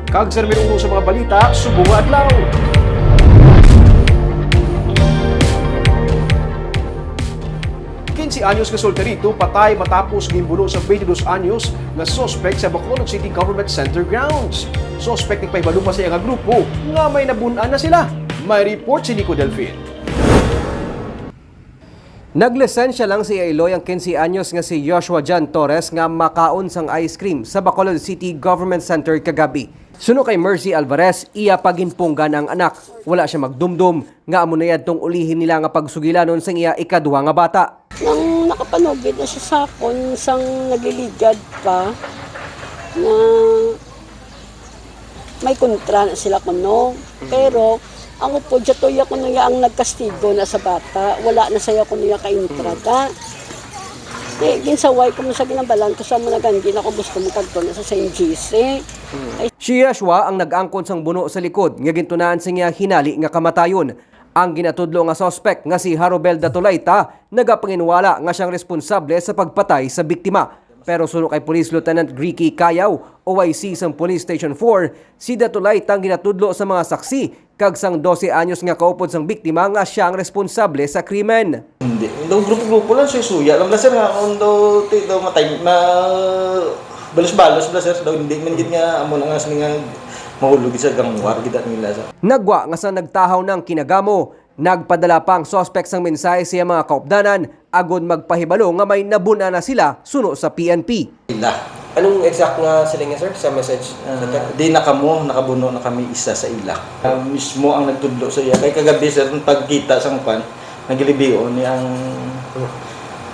Kag sa namirong sa mga balita, subong adlaw. 15 anyos nga solterito patay matapos gimbulo sa 22 anyos nga suspect sa Bacolod City Government Center grounds. Suspect ng pahibalo pa sa iyang grupo nga may nabunan na sila. May report si Nico Delfin. Naglisensya lang si Iloy ang 15 anyos nga si Joshua Jan Torres nga makaon sang ice cream sa Bacolod City Government Center kagabi. Suno kay Mercy Alvarez, iya paginpunggan ang anak. Wala siya magdumdum nga amo na yadtong ulihin nila nga pagsugilanon sang iya ikaduha nga bata. Nang nakapanugid na siya sa akon, sang nagliligad pa, na may kontra na sila kuno. Pero, ang po, dyan ko na ang nagkastigo na sa bata. Wala na saya ko na ka-intrata. Eh, ginsaway ko mo sa ginabalan ko sa mga gangin ako gusto mo kagto na sa St. GC. Si Yeshua ang nag-angkon sang buno sa likod, nga gintunaan sa niya hinali nga kamatayon. Ang ginatudlo nga suspect nga si Harobel Datulaita nagapanginwala nga siyang responsable sa pagpatay sa biktima. Pero suno kay Police Lieutenant Ricky Cayaw, OIC sang Police Station 4, si Datulaita ang ginatudlo sa mga saksi kag sang 12 anyos nga kaupod sang biktima nga siya ang responsable sa krimen. Hindi, daw grupo-grupo lang siya suya. Alam na sir nga kung daw matay na balos-balos na sir daw hindi man gid nga amo na nga sa nga mahulog sa gangwar kita nila sa. Nagwa nga sa nagtahaw ng kinagamo, nagpadala pang suspect sang mensahe sa mga kaupdanan agon magpahibalo nga may nabuna na sila suno sa PNP. Ila. Anong exact nga sila nga sir sa message? Di nakabuno na kami isa sa ila. Mismo ang nagtudlo sa iya. Kay kagabi sir pagkita sang pan naglibio ni ang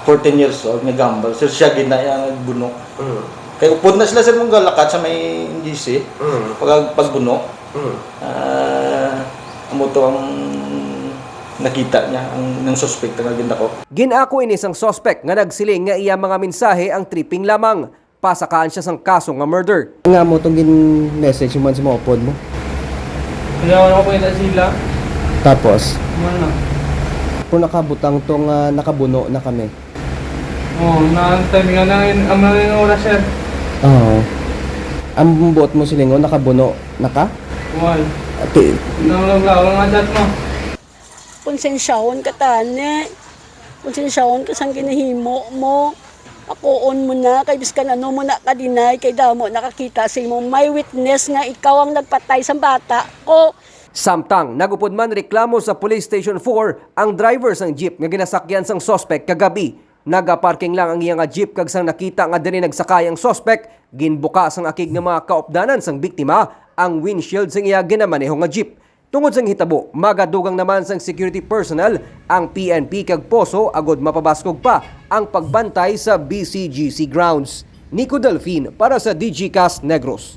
14 years old nga gambal. Sir siya ginaya nagbuno. Kaya upod na sila sir mong galakat sa may GC. Pagbuno. Amo to ang nakita niya ng suspect nga ginako. Ginako ini sang suspect nga nagsiling nga iya mga mensahe ang tripping lamang. Pasakaan siya sang kaso nga murder. Nga mo itong gin-message man sa mga upod mo. Kaya ako po sila. Tapos, Ano? kung nakabutang tong nakabuno na kami. Oo, na-timing na rin oras sir. Oo. Ang buot mo silingon, nakabuno na ka? Wal. Ati, Nang chat mo. Konsensyahon ka tani. Konsensyahon ka sang ginahimo mo. Akoon mo na, kay biskan ano mo na kadinay, kay damo nakakita sa imo. May witness nga ikaw ang nagpatay sa bata ko. Samtang nagupod man reklamo sa Police Station 4 ang driver sang jeep nga ginasakyan sang suspect kagabi. Nagaparking lang ang iyang jeep kag sang nakita nga diri nagsakay ang suspect, ginbuka sang akig nga mga kaupdanan sang biktima ang windshield sang iya ginamaneho nga jeep. Tungod sang hitabo, magadugang naman sang security personnel ang PNP kag Poso agod mapabaskog pa ang pagbantay sa BCGC grounds. Nico Delfin para sa DGCast Negros.